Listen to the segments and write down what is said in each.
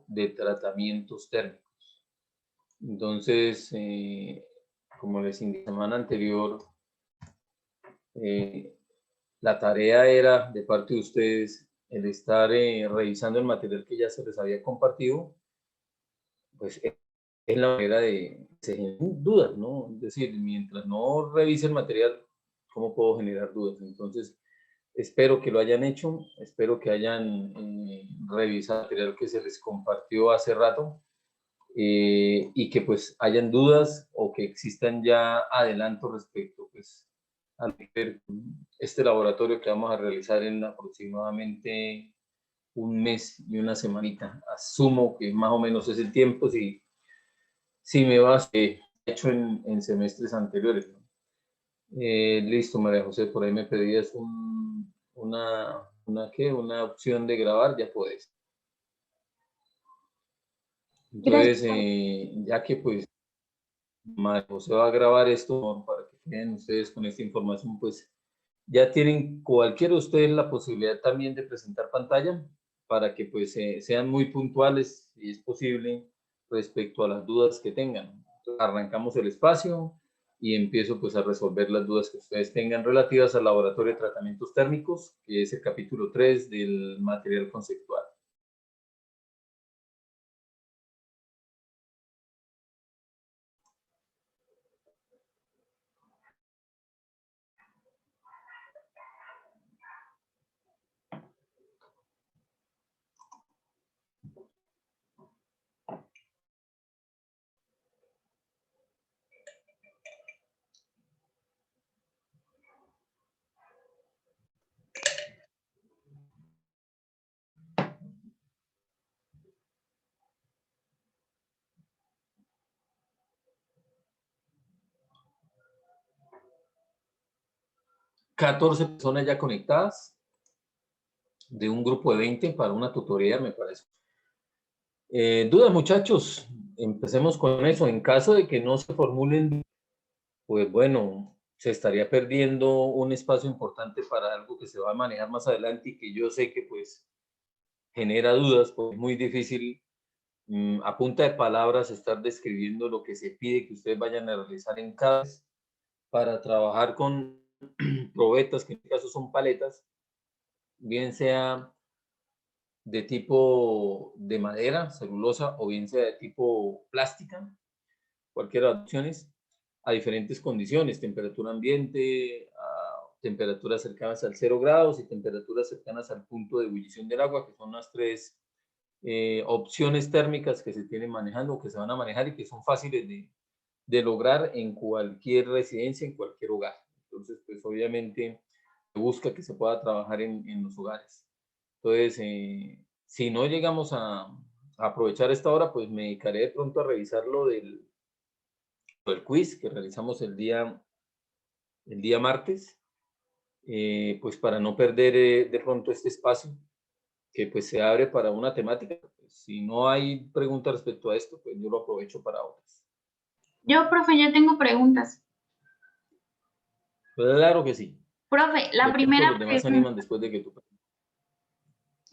de tratamientos térmicos. Entonces, como les indiqué la semana anterior, la tarea era de parte de ustedes el estar revisando el material que ya se les había compartido, pues es la manera de se generen dudas, ¿no? Es decir, mientras no revise el material, ¿cómo puedo generar dudas? Entonces, espero que lo hayan hecho, espero que hayan revisado el material que se les compartió hace rato y que pues hayan dudas o que existan ya adelantos respecto pues a este laboratorio que vamos a realizar en aproximadamente un mes y una semanita. Asumo que más o menos es el tiempo si me vas hecho en semestres anteriores, ¿no? Listo, María José, por ahí me pedías una opción de grabar, ya puedes. Entonces, ya que pues María José va a grabar esto para que queden ustedes con esta información, pues ya tienen cualquiera de ustedes la posibilidad también de presentar pantalla para que pues sean muy puntuales, si es posible, respecto a las dudas que tengan. Entonces, arrancamos el espacio y empiezo pues a resolver las dudas que ustedes tengan relativas al laboratorio de tratamientos térmicos, que es el capítulo 3 del material conceptual. ¿14 personas ya conectadas? De un grupo de 20 para una tutoría, me parece. ¿Dudas, muchachos? Empecemos con eso. En caso de que no se formulen, pues bueno, se estaría perdiendo un espacio importante para algo que se va a manejar más adelante y que yo sé que pues genera dudas, porque es muy difícil a punta de palabras estar describiendo lo que se pide que ustedes vayan a realizar en cada vez para trabajar con probetas, que en este caso son paletas, bien sea de tipo de madera, celulosa, o bien sea de tipo plástica, cualquiera de las opciones, a diferentes condiciones, temperatura ambiente, a temperaturas cercanas al 0 grados y temperaturas cercanas al punto de ebullición del agua, que son las tres opciones térmicas que se tienen manejando, que se van a manejar y que son fáciles de lograr en cualquier residencia, en cualquier hogar. Entonces, pues obviamente se busca que se pueda trabajar en los hogares. Entonces, si no llegamos a aprovechar esta hora, pues me dedicaré de pronto a revisar lo del quiz que realizamos el día martes, pues para no perder de pronto este espacio que pues se abre para una temática. Si no hay preguntas respecto a esto, pues yo lo aprovecho para otras. Yo, profe, ya tengo preguntas. Claro que sí. Profe, De pronto los demás se animan después de que tú.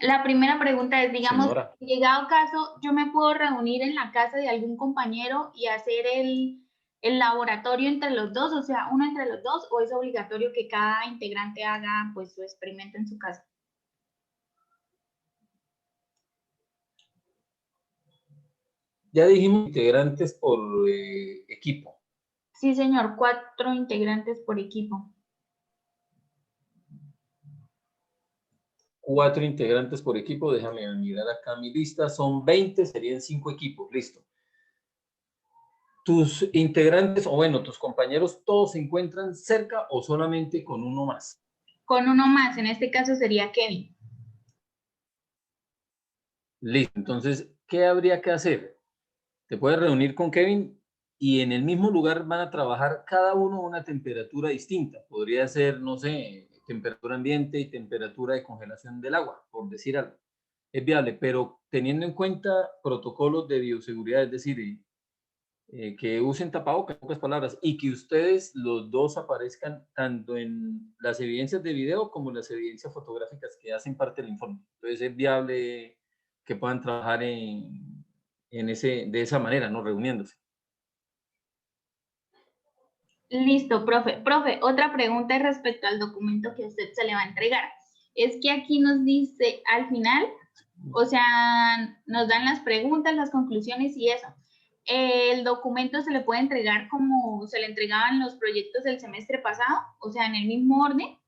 la primera pregunta es, digamos, Señora. llegado caso, yo me puedo reunir en la casa de algún compañero y hacer el laboratorio entre los dos, o sea, uno entre los dos, o es obligatorio que cada integrante haga pues su experimento en su casa. Ya dijimos integrantes por equipo. Sí, señor, 4 integrantes por equipo. 4 integrantes por equipo. Déjame mirar acá mi lista. Son 20, serían 5 equipos. Listo. ¿Tus integrantes, o bueno, tus compañeros, todos se encuentran cerca o solamente con uno más? Con uno más, en este caso sería Kevin. Listo. Entonces, ¿qué habría que hacer? Te puedes reunir con Kevin y en el mismo lugar van a trabajar cada uno a una temperatura distinta. Podría ser, no sé, temperatura ambiente y temperatura de congelación del agua, por decir algo. Es viable, pero teniendo en cuenta protocolos de bioseguridad, es decir, que usen tapabocas, en pocas palabras, y que ustedes los dos aparezcan tanto en las evidencias de video como en las evidencias fotográficas que hacen parte del informe. Entonces, es viable que puedan trabajar de esa manera, ¿no? Reuniéndose. Listo, profe. Profe, otra pregunta respecto al documento que a usted se le va a entregar. Es que aquí nos dice al final, o sea, nos dan las preguntas, las conclusiones y eso. ¿El documento se le puede entregar como se le entregaban los proyectos del semestre pasado? O sea, en el mismo orden.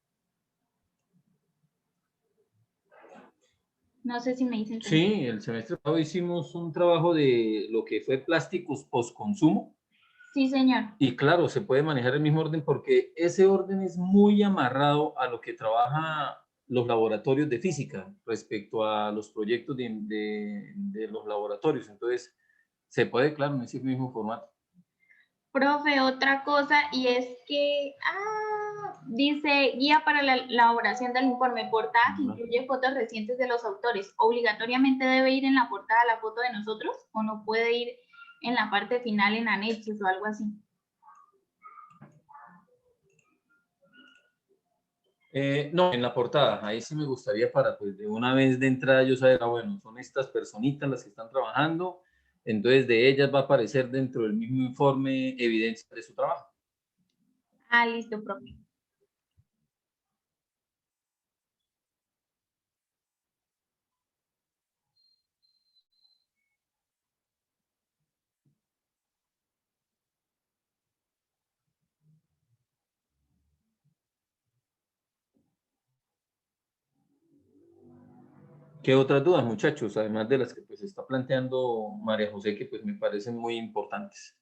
No sé si me dicen. Sí, el semestre pasado hicimos un trabajo de lo que fue plásticos postconsumo. Sí, señor. Y claro, se puede manejar el mismo orden porque ese orden es muy amarrado a lo que trabaja los laboratorios de física respecto a los proyectos de los laboratorios. Entonces, se puede, claro, en ese mismo formato. Profe, otra cosa, y es que, dice guía para la elaboración del informe, portada que incluye fotos recientes de los autores. ¿Obligatoriamente debe ir en la portada la foto de nosotros o no puede ir en la parte final en anexos o algo así? No, en la portada, ahí sí me gustaría para pues de una vez de entrada yo saber, bueno, son estas personitas las que están trabajando, entonces de ellas va a aparecer dentro del mismo informe evidencia de su trabajo. Listo, profe. ¿Qué otras dudas, muchachos? Además de las que pues está planteando María José, que pues me parecen muy importantes.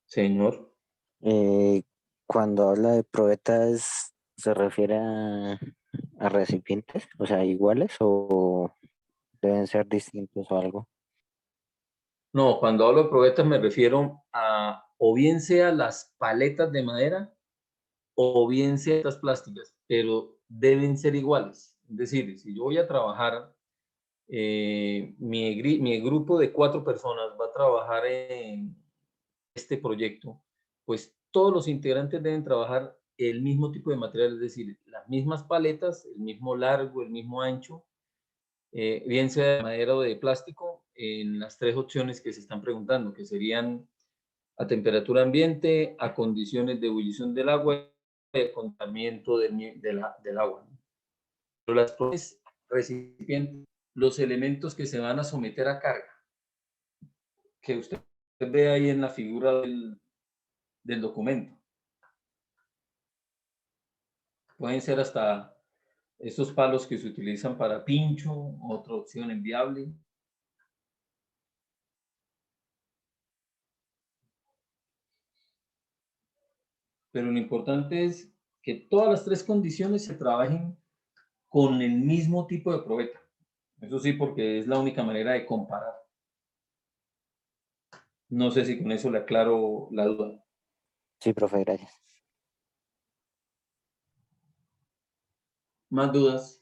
Señor. Cuando habla de probetas, ¿se refiere a recipientes? O sea, iguales o deben ser distintos o algo. No, cuando hablo de probetas me refiero a o bien sea las paletas de madera o bien sea estas plásticas, pero deben ser iguales. Es decir, si yo voy a trabajar, mi grupo de 4 personas va a trabajar en este proyecto, pues todos los integrantes deben trabajar el mismo tipo de material, es decir, las mismas paletas, el mismo largo, el mismo ancho, bien sea de madera o de plástico, en las 3 opciones que se están preguntando, que serían a temperatura ambiente, a condiciones de ebullición del agua y de contamiento del agua. Pero las recipientes, los elementos que se van a someter a carga, que usted ve ahí en la figura del documento. Pueden ser hasta esos palos que se utilizan para pincho, otra opción enviable. Pero lo importante es que todas las 3 condiciones se trabajen con el mismo tipo de probeta. Eso sí, porque es la única manera de comparar. No sé si con eso le aclaro la duda. Sí, profe, gracias. ¿Más dudas?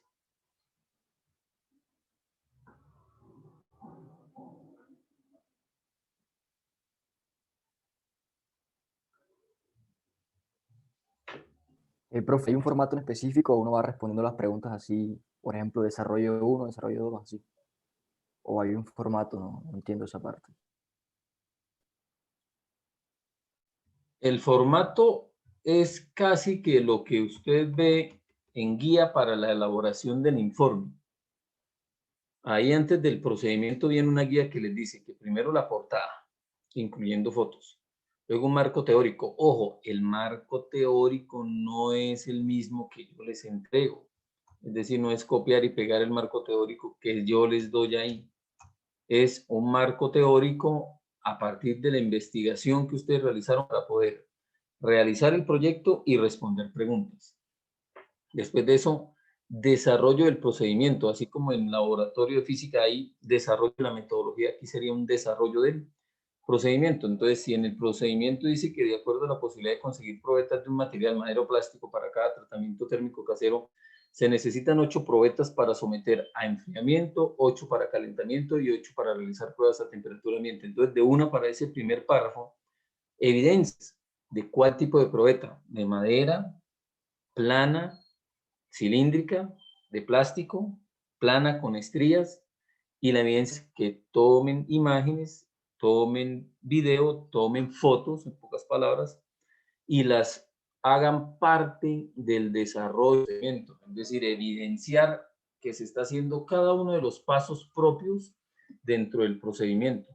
Profe, ¿hay un formato en específico o uno va respondiendo las preguntas así, por ejemplo, desarrollo 1, desarrollo 2, así? ¿O hay un formato? No entiendo esa parte. El formato es casi que lo que usted ve en guía para la elaboración del informe. Ahí antes del procedimiento viene una guía que les dice que primero la portada, incluyendo fotos. Luego un marco teórico. Ojo, el marco teórico no es el mismo que yo les entrego. Es decir, no es copiar y pegar el marco teórico que yo les doy ahí. Es un marco teórico a partir de la investigación que ustedes realizaron para poder realizar el proyecto y responder preguntas. Después de eso, desarrollo del procedimiento, así como en laboratorio de física hay desarrollo de la metodología, aquí sería un desarrollo del procedimiento. Entonces, si en el procedimiento dice que de acuerdo a la posibilidad de conseguir probetas de un material madero plástico para cada tratamiento térmico casero, se necesitan 8 probetas para someter a enfriamiento, 8 para calentamiento y 8 para realizar pruebas a temperatura ambiente. Entonces, de una para ese primer párrafo, evidencias de cuál tipo de probeta, de madera, plana, cilíndrica, de plástico, plana con estrías, y la evidencia es que tomen imágenes, tomen video, tomen fotos, en pocas palabras, y las hagan parte del desarrollo del procedimiento, es decir, evidenciar que se está haciendo cada uno de los pasos propios dentro del procedimiento.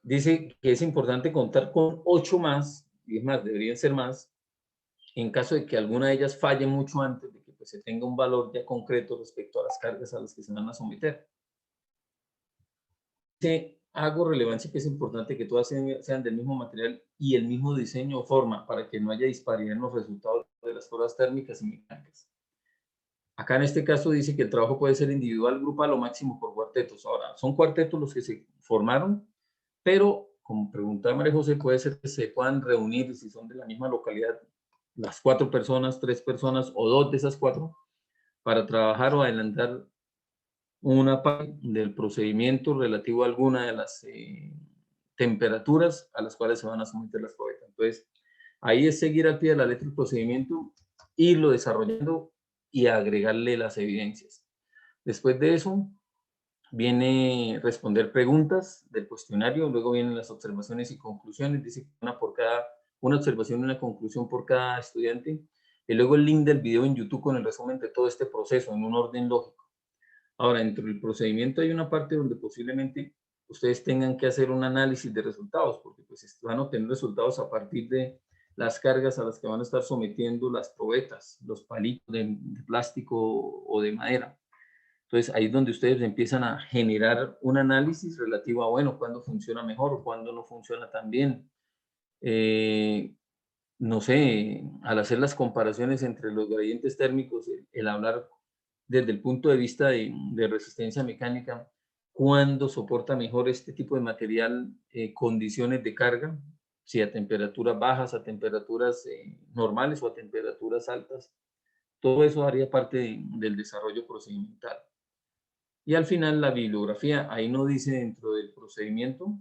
Dice que es importante contar con 8 más, y es más, deberían ser más, en caso de que alguna de ellas falle mucho antes de que pues, se tenga un valor ya concreto respecto a las cargas a las que se van a someter. Hago relevancia que es importante que todas sean del mismo material y el mismo diseño o forma para que no haya disparidad en los resultados de las pruebas térmicas y mecánicas. Acá en este caso dice que el trabajo puede ser individual, grupal o máximo por cuartetos. Ahora, son cuartetos los que se formaron, pero como preguntaba María José, puede ser que se puedan reunir, si son de la misma localidad, las 4 personas, 3 personas o 2 de esas 4, para trabajar o adelantar una parte del procedimiento relativo a alguna de las temperaturas a las cuales se van a someter las probetas. Entonces, ahí es seguir al pie de la letra el procedimiento, irlo desarrollando y agregarle las evidencias. Después de eso, viene responder preguntas del cuestionario, luego vienen las observaciones y conclusiones, dice una observación y una conclusión por cada estudiante, y luego el link del video en YouTube con el resumen de todo este proceso en un orden lógico. Ahora, dentro del procedimiento hay una parte donde posiblemente ustedes tengan que hacer un análisis de resultados, porque pues van a obtener resultados a partir de las cargas a las que van a estar sometiendo las probetas, los palitos de plástico o de madera. Entonces, ahí es donde ustedes empiezan a generar un análisis relativo a, bueno, cuándo funciona mejor o cuándo no funciona tan bien. No sé, al hacer las comparaciones entre los gradientes térmicos, el hablar desde el punto de vista de resistencia mecánica, cuándo soporta mejor este tipo de material condiciones de carga, si a temperaturas bajas, a temperaturas normales o a temperaturas altas. Todo eso haría parte del desarrollo procedimental. Y al final la bibliografía, ahí no dice dentro del procedimiento,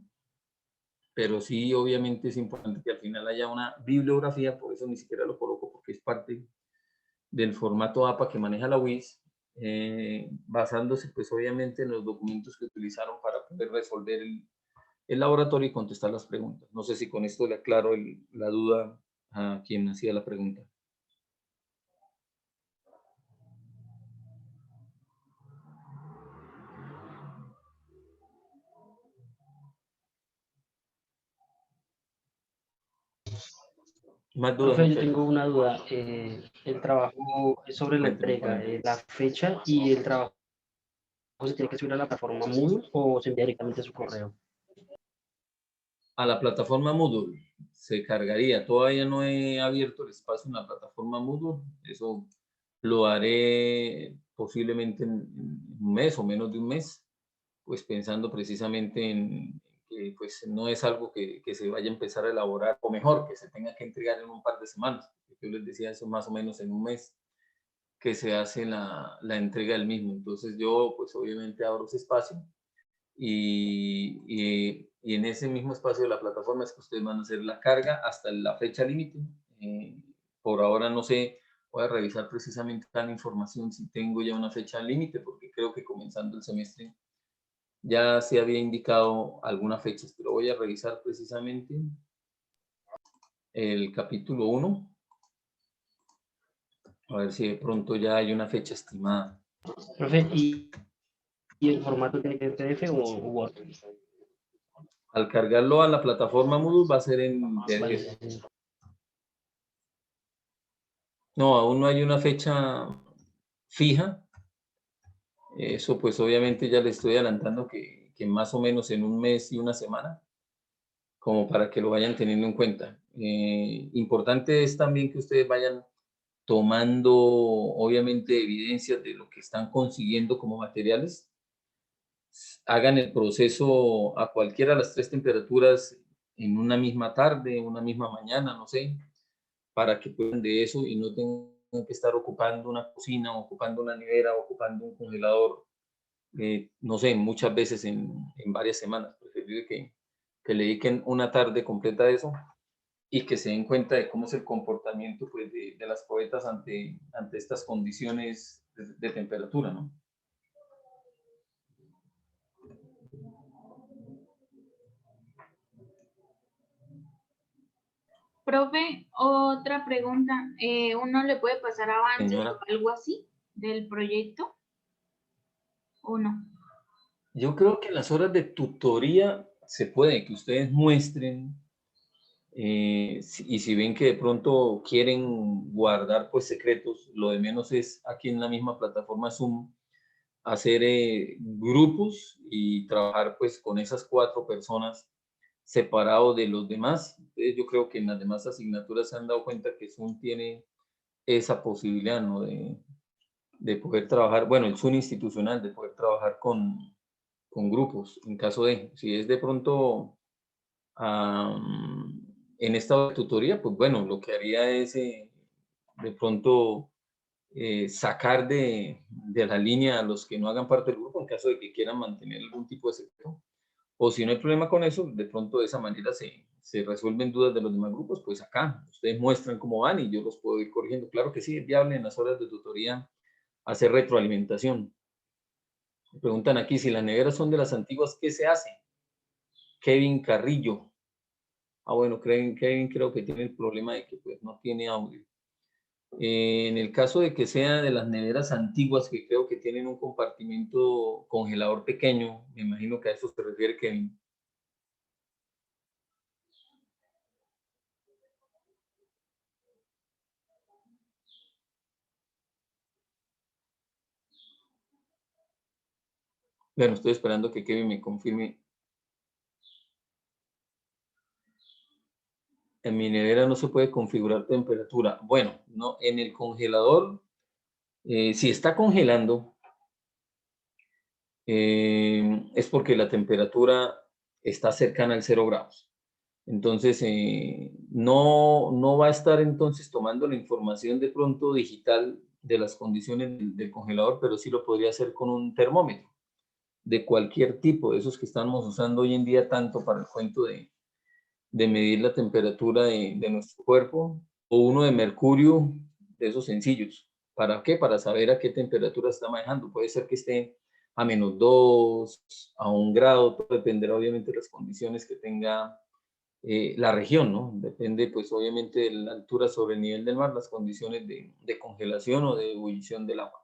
pero sí obviamente es importante que al final haya una bibliografía, por eso ni siquiera lo coloco porque es parte del formato APA que maneja la UIS, basándose pues obviamente en los documentos que utilizaron para poder resolver el laboratorio y contestar las preguntas. No sé si con esto le aclaro la duda a quien hacía la pregunta. Más dudas. Profe, yo tengo una duda. El trabajo es sobre la entrega, la fecha y el trabajo se tiene que subir a la plataforma Moodle o se envía directamente a su correo. A la plataforma Moodle se cargaría. Todavía no he abierto el espacio en la plataforma Moodle. Eso lo haré posiblemente en un mes o menos de un mes, pues pensando precisamente en que pues no es algo que se vaya a empezar a elaborar, o mejor, que se tenga que entregar en un par de semanas. Yo les decía eso más o menos en un mes que se hace la entrega del mismo. Entonces yo pues obviamente abro ese espacio y en ese mismo espacio de la plataforma es que ustedes van a hacer la carga hasta la fecha límite. Por ahora no sé, voy a revisar precisamente la información si tengo ya una fecha límite, porque creo que comenzando el semestre ya se había indicado algunas fechas, pero voy a revisar precisamente el capítulo 1, a ver si de pronto ya hay una fecha estimada. Profe, ¿y el formato tiene que ser PDF o Word? Al cargarlo a la plataforma Moodle va a ser en PDF. Vale. No, aún no hay una fecha fija. Eso pues obviamente ya le estoy adelantando que más o menos en un mes y una semana, como para que lo vayan teniendo en cuenta. Importante es también que ustedes vayan tomando obviamente evidencias de lo que están consiguiendo como materiales. Hagan el proceso a cualquiera de las 3 temperaturas en una misma tarde, una misma mañana, no sé, para que puedan de eso y no tengan que estar ocupando una cocina, ocupando una nevera, ocupando un congelador, no sé, muchas veces en varias semanas. Preferible que le dediquen una tarde completa a eso y que se den cuenta de cómo es el comportamiento pues, de las probetas ante estas condiciones de temperatura, ¿no? Profe, otra pregunta. ¿Uno le puede pasar avances Señora. o algo así del proyecto o no? Yo creo que en las horas de tutoría se puede que ustedes muestren y si ven que de pronto quieren guardar pues secretos, lo de menos es aquí en la misma plataforma Zoom hacer grupos y trabajar pues con esas 4 personas separados de los demás. Entonces, yo creo que en las demás asignaturas se han dado cuenta que Zoom tiene esa posibilidad, ¿no? De poder trabajar, bueno, el Zoom institucional, de poder trabajar con grupos, en caso de, si es de pronto en esta tutoría, pues bueno, lo que haría es de pronto sacar de la línea a los que no hagan parte del grupo en caso de que quieran mantener algún tipo de secreto. O si no hay problema con eso, de pronto de esa manera se resuelven dudas de los demás grupos, pues acá ustedes muestran cómo van y yo los puedo ir corrigiendo. Claro que sí, es viable en las horas de tutoría hacer retroalimentación. Me preguntan aquí si las neveras son de las antiguas, ¿qué se hace? Kevin Carrillo. Bueno, Kevin creo que tiene el problema de que pues, no tiene audio. En el caso de que sea de las neveras antiguas, que creo que tienen un compartimento congelador pequeño, me imagino que a eso se refiere Kevin. Bueno, estoy esperando que Kevin me confirme. En mi nevera no se puede configurar temperatura. Bueno, no, en el congelador, si está congelando, es porque la temperatura está cercana al 0 grados. Entonces, no va a estar entonces tomando la información de pronto digital de las condiciones del congelador, pero sí lo podría hacer con un termómetro de cualquier tipo, de esos que estamos usando hoy en día tanto para el cuento de medir la temperatura de nuestro cuerpo, o uno de mercurio, de esos sencillos. ¿Para qué? Para saber a qué temperatura está manejando. Puede ser que esté a -2, a 1 grado, todo dependerá obviamente de las condiciones que tenga la región, ¿no? Depende, pues, obviamente de la altura sobre el nivel del mar, las condiciones de congelación o de ebullición del agua.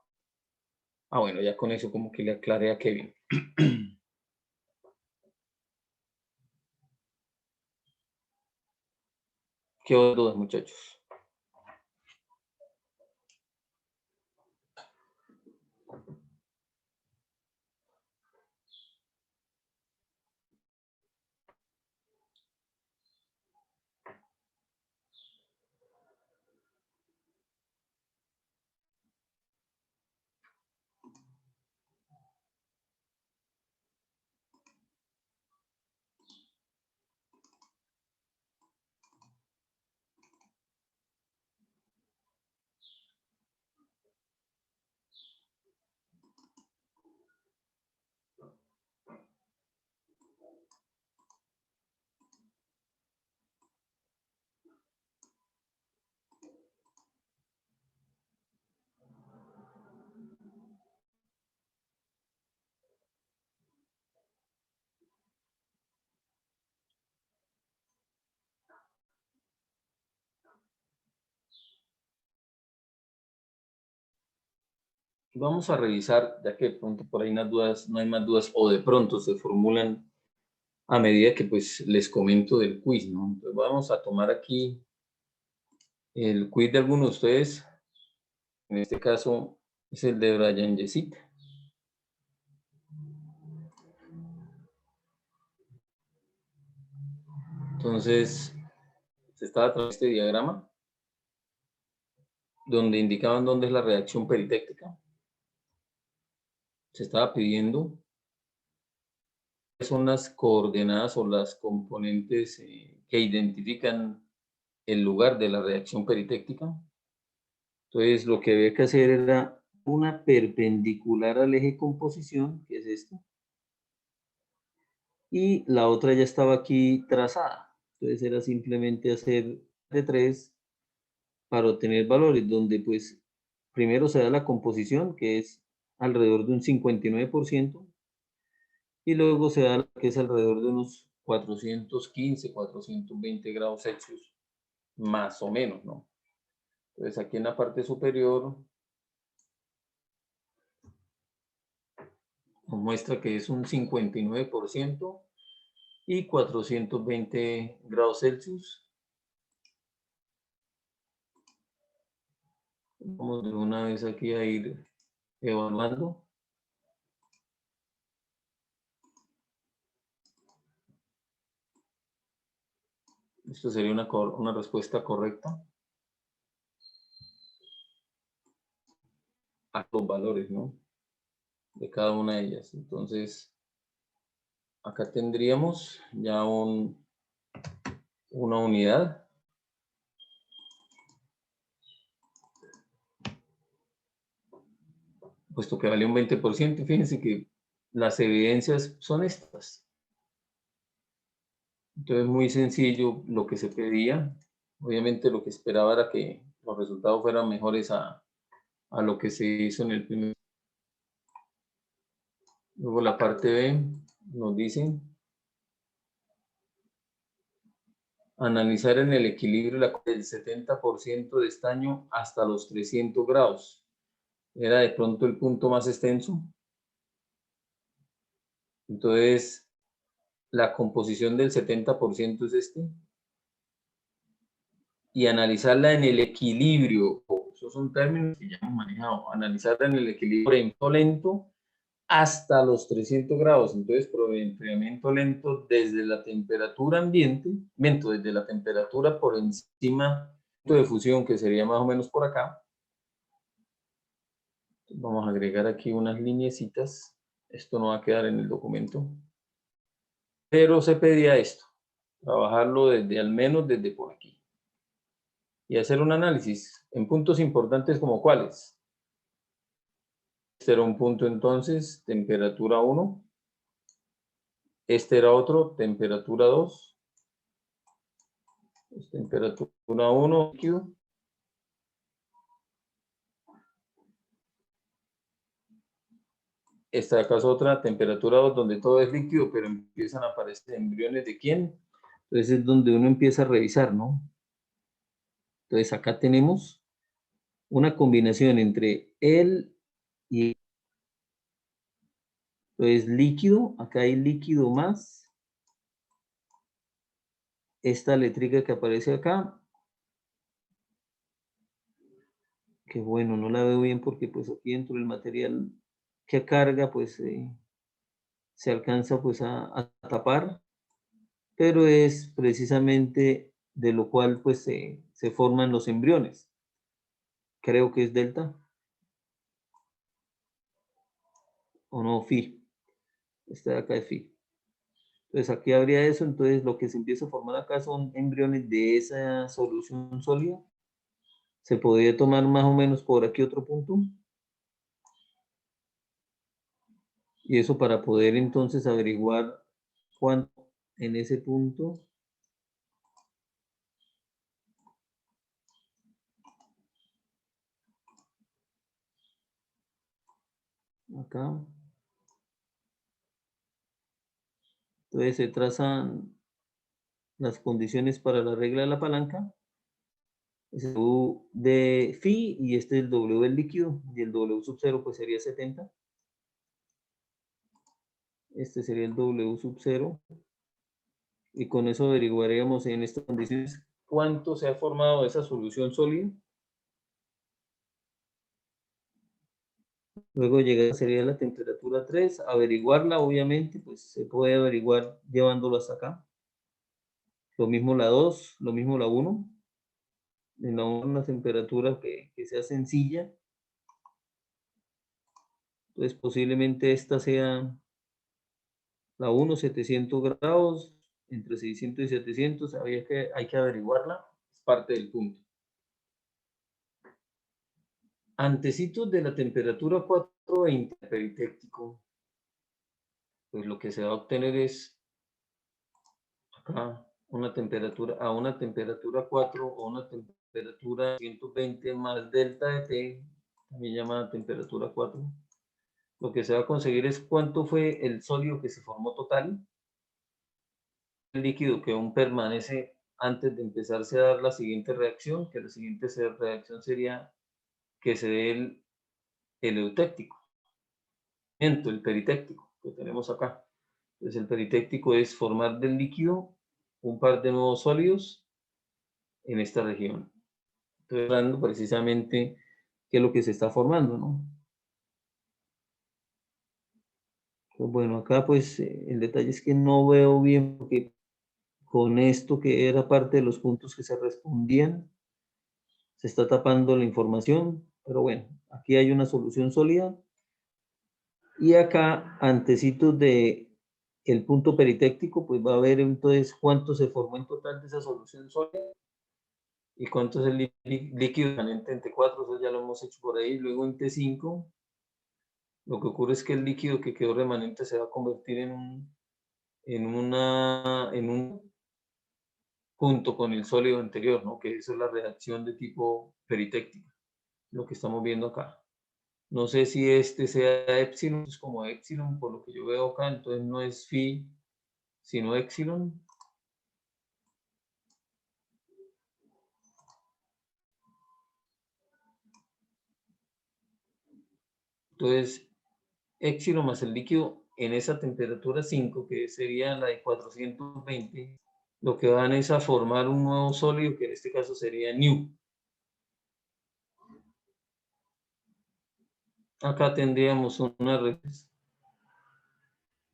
Bueno, ya con eso como que le aclaré a Kevin. ¿Qué dudas, muchachos? Vamos a revisar, ya que de pronto por ahí no hay más dudas, o de pronto se formulan a medida que pues les comento del quiz, ¿no? Entonces vamos a tomar aquí el quiz de algunos de ustedes. En este caso es el de Brian Yesit. Entonces, se estaba trazando este diagrama donde indicaban dónde es la reacción peritéctica. Se estaba pidiendo cuáles son las coordenadas o las componentes que identifican el lugar de la reacción peritéctica. Entonces, lo que había que hacer era una perpendicular al eje composición, que es esto, y la otra ya estaba aquí trazada. Entonces, era simplemente hacer de 3 para obtener valores, donde pues primero se da la composición, que es alrededor de un 59%, y luego se da la que es alrededor de unos 415, 420 grados Celsius más o menos, ¿no? Entonces aquí en la parte superior nos muestra que es un 59% y 420 grados Celsius. Vamos de una vez aquí a ir evaluando. Esto sería una respuesta correcta a los valores, ¿no? De cada una de ellas. Entonces, acá tendríamos ya una unidad. Puesto que vale un 20%, fíjense que las evidencias son estas. Entonces, muy sencillo lo que se pedía. Obviamente lo que esperaba era que los resultados fueran mejores a lo que se hizo en el primer. Luego la parte B nos dice analizar en el equilibrio del 70% de estaño hasta los 300 grados. Era de pronto el punto más extenso. Entonces, la composición del 70% es este. Y analizarla en el equilibrio. Esos son términos que ya hemos manejado. Analizarla en el equilibrio lento hasta los 300 grados. Entonces, por enfriamiento lento desde la temperatura ambiente, desde la temperatura por encima de fusión, que sería más o menos por acá. Vamos a agregar aquí unas lineecitas. Esto no va a quedar en el documento. Pero se pedía esto, trabajarlo desde al menos desde por aquí. Y hacer un análisis en puntos importantes como cuáles. Este era un punto entonces, temperatura 1. Este era otro, temperatura 2. Temperatura 1, líquido. Esta de acá es otra, temperatura 2, donde todo es líquido, pero empiezan a aparecer embriones de quién. Entonces es donde uno empieza a revisar, ¿no? Entonces acá tenemos una combinación entre él y... Entonces líquido, acá hay líquido más. Esta letrica que aparece acá. Que bueno, no la veo bien porque pues aquí dentro del material que carga pues se alcanza pues a tapar. Pero es precisamente de lo cual pues se forman los embriones. Creo que es delta. O no, phi. Esta de acá es phi. Entonces aquí habría eso, entonces lo que se empieza a formar acá son embriones de esa solución sólida. Se podría tomar más o menos por aquí otro punto. Y eso para poder entonces averiguar cuánto en ese punto. Acá. Entonces se trazan las condiciones para la regla de la palanca. Es el W de phi y este es el W del líquido y el W sub 0 pues sería 70. Este sería el W sub 0 y con eso averiguaríamos en estas condiciones cuánto se ha formado esa solución sólida. Luego sería la temperatura 3, averiguarla obviamente pues se puede averiguar llevándolo hasta acá. Lo mismo la 2, lo mismo la 1. En la 1 una temperatura que sea sencilla. Entonces posiblemente esta sea la 1, 700 grados, entre 600 y 700, hay que averiguarla, es parte del punto. Antecitos de la temperatura 420 peritéctico, pues lo que se va a obtener es acá una temperatura 4 o una temperatura 120 más delta de T, también llamada temperatura 4. Lo que se va a conseguir es cuánto fue el sólido que se formó total. El líquido que aún permanece antes de empezarse a dar la siguiente reacción, que la siguiente reacción sería que se dé el eutéctico, el peritéctico que tenemos acá. Entonces el peritéctico es formar del líquido un par de nuevos sólidos en esta región. Estoy hablando precisamente qué es lo que se está formando, ¿no? Pues bueno, acá pues el detalle es que no veo bien porque con esto que era parte de los puntos que se respondían, se está tapando la información, pero bueno, aquí hay una solución sólida. Y acá, antecitos de el punto peritéctico, pues va a ver entonces cuánto se formó en total de esa solución sólida y cuánto es el líquido remanente en T4, eso ya lo hemos hecho por ahí. Luego en T5, lo que ocurre es que el líquido que quedó remanente se va a convertir en un junto con el sólido anterior, ¿no? Que eso es la reacción de tipo peritéctica, lo que estamos viendo acá. No sé si este sea epsilon, es como epsilon, por lo que yo veo acá, entonces no es phi, sino epsilon. Entonces, epsilon más el líquido en esa temperatura 5, que sería la de 420, lo que van es a formar un nuevo sólido, que en este caso sería nu. Acá tendríamos una red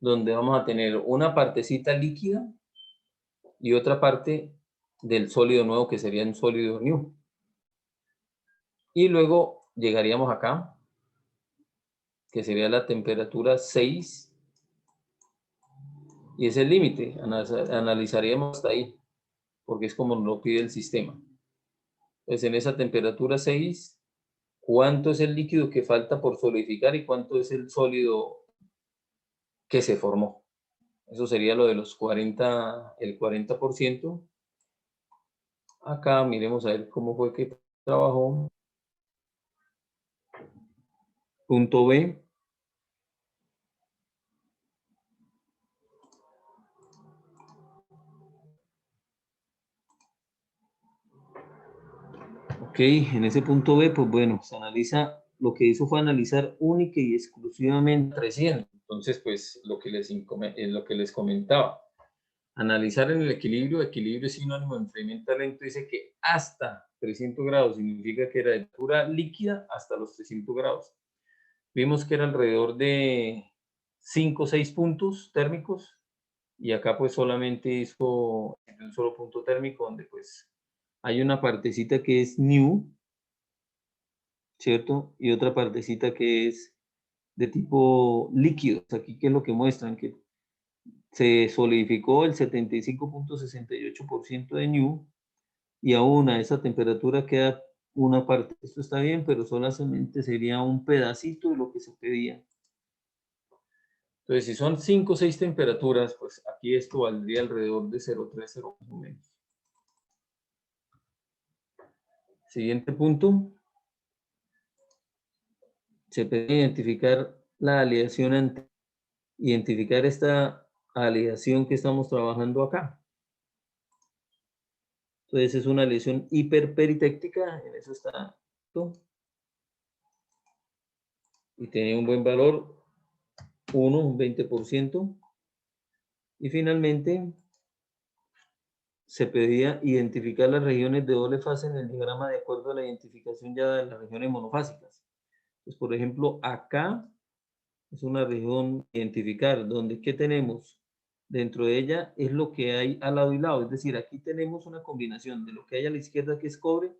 donde vamos a tener una partecita líquida y otra parte del sólido nuevo, que sería un sólido nu. Y luego llegaríamos acá, que sería la temperatura 6, y es el límite. Analizaríamos hasta ahí, porque es como lo pide el sistema. Pues en esa temperatura 6, ¿cuánto es el líquido que falta por solidificar y cuánto es el sólido que se formó? Eso sería lo de los 40, el 40%. Acá miremos a ver cómo fue que trabajó. Punto B. Ok, en ese punto B, pues bueno, se analiza, lo que hizo fue analizar única y exclusivamente 300. Entonces, pues lo que les comentaba, analizar en el equilibrio es sinónimo de enfriamiento lento, dice que hasta 300 grados significa que era de temperatura líquida hasta los 300 grados. Vimos que era alrededor de 5 o 6 puntos térmicos y acá pues solamente hizo un solo punto térmico donde pues hay una partecita que es new, ¿cierto? Y otra partecita que es de tipo líquido. Aquí, ¿qué es lo que muestran? Que se solidificó el 75.68% de new y aún a esa temperatura queda una parte. Esto está bien, pero solamente sería un pedacito de lo que se pedía. Entonces, si son 5 o 6 temperaturas, pues aquí esto valdría alrededor de 0,30 más o menos. Siguiente punto. Se puede identificar la aleación, identificar esta aleación que estamos trabajando acá. Entonces es una aleación hiperperitéctica, en eso está. Y tiene un buen valor, 1, un 20%. Y finalmente se pedía identificar las regiones de doble fase en el diagrama de acuerdo a la identificación ya de las regiones monofásicas. Pues por ejemplo, acá es una región identificar donde ¿qué tenemos? Dentro de ella es lo que hay al lado y lado, es decir, aquí tenemos una combinación de lo que hay a la izquierda que es cobre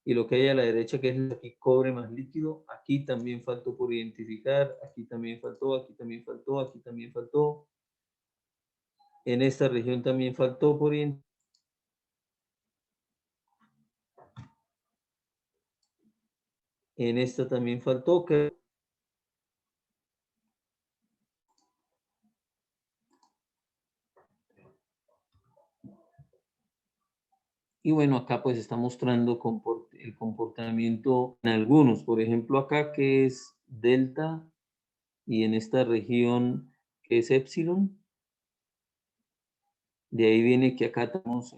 y lo que hay a la derecha que es aquí cobre más líquido. Aquí también faltó por identificar, aquí también faltó, aquí también faltó, aquí también faltó. En esta región también faltó por identificar. En esta también faltó. Y bueno, acá pues está mostrando el comportamiento en algunos. Por ejemplo, acá que es delta y en esta región que es epsilon. De ahí viene que acá tenemos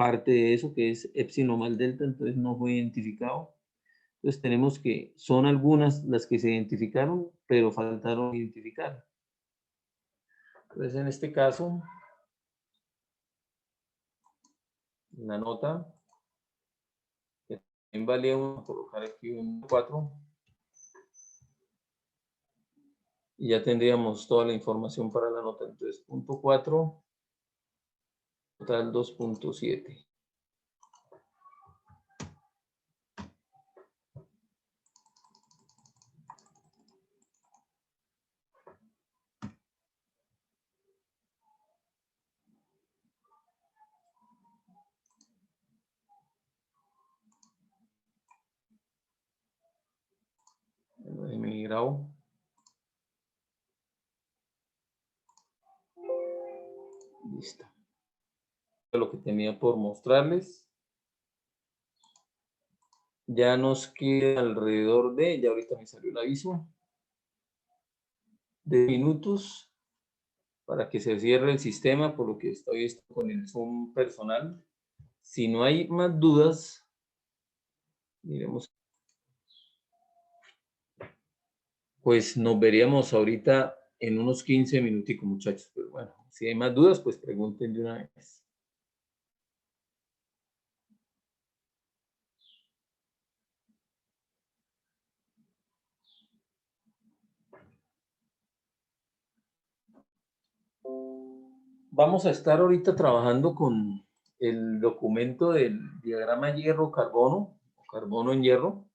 parte de eso, que es epsilon más delta, entonces no fue identificado. Entonces tenemos que, son algunas las que se identificaron, pero faltaron identificar. Entonces en este caso, la nota, que también valía uno, colocar aquí un 4. Y ya tendríamos toda la información para la nota. Entonces, punto 4, total 2.7. Me grabo. Listo. Lo que tenía por mostrarles. Ya nos queda alrededor de, ya ahorita me salió el aviso, de minutos para que se cierre el sistema, por lo que estoy con el Zoom personal. Si no hay más dudas, miremos. Pues nos veríamos ahorita en unos 15 minuticos, muchachos. Pero bueno, si hay más dudas, pues pregunten de una vez. Vamos a estar ahorita trabajando con el documento del diagrama hierro-carbono, carbono en hierro.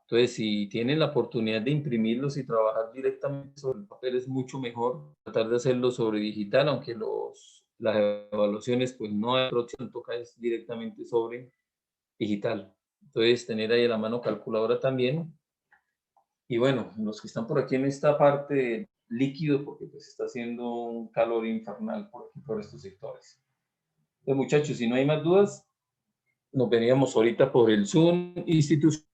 Entonces, si tienen la oportunidad de imprimirlos y trabajar directamente sobre el papel es mucho mejor. Tratar de hacerlo sobre digital, aunque las evaluaciones, pues no hay otra opción, toca es directamente sobre digital. Entonces, tener ahí a la mano calculadora también. Y bueno, los que están por aquí en esta parte líquido, porque pues está haciendo un calor infernal por aquí, por estos sectores. Entonces, muchachos, si no hay más dudas, nos veníamos ahorita por el Zoom institucional.